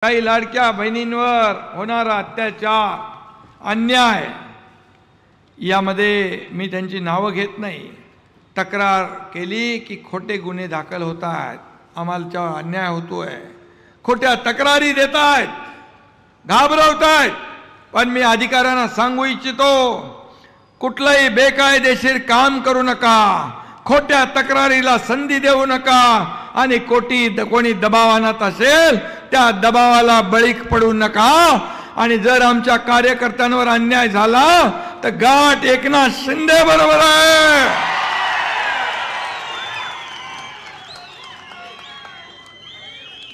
काही लाडक्या बहिणींवर होणारा अत्याचार, अन्याय यामध्ये मी त्यांची नावं घेत नाही. तक्रार केली की खोटे गुन्हे दाखल होत आहेत, आम्हाला अन्याय होतोय, खोट्या तक्रारी देत आहेत, घाबरवत आहेत. पण मी अधिकाऱ्यांना सांगू इच्छितो, कुठलंही बेकायदेशीर काम करू नका, खोट्या तक्रारीला संधी देऊ नका आणि कोणी दबाव आणत असेल त्या दबावाला बळी पडू नका. आणि जर आमच्या कार्यकर्त्यांवर अन्याय झाला तर गाठ एकनाथ शिंदे बरोबर आहे.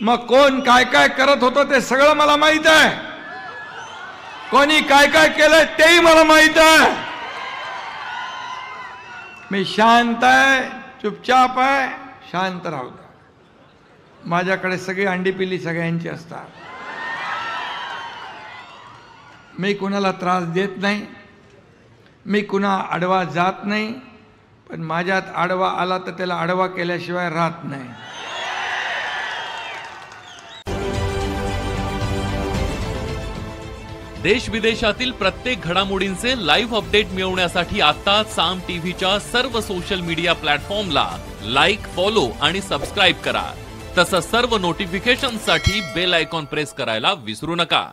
मग कोण काय काय करत होतं ते सगळं मला माहित आहे, कोणी काय काय केलंय तेही मला माहित आहे. मी शांत आहे, चुपचाप आहे, शांत राहू द्या. माझ्याकडे सगळी अंडी पिली सगळ्यांची असतात. मी कुणाला त्रास देत नाही, मी कुणा आडवा जात नाही, पण माझ्यात आडवा आला तर त्याला आडवा केल्याशिवाय राहत नाही. देश विदेशातील प्रत्येक घडामोडींचे लाईव्ह अपडेट मिळवण्यासाठी आता साम टीव्हीच्या सर्व सोशल मीडिया प्लॅटफॉर्मला लाईक, फॉलो आणि सबस्क्राईब करा. तसंच सर्व नोटिफिकेशनसाठी बेल आयकॉन प्रेस करायला विसरू नका.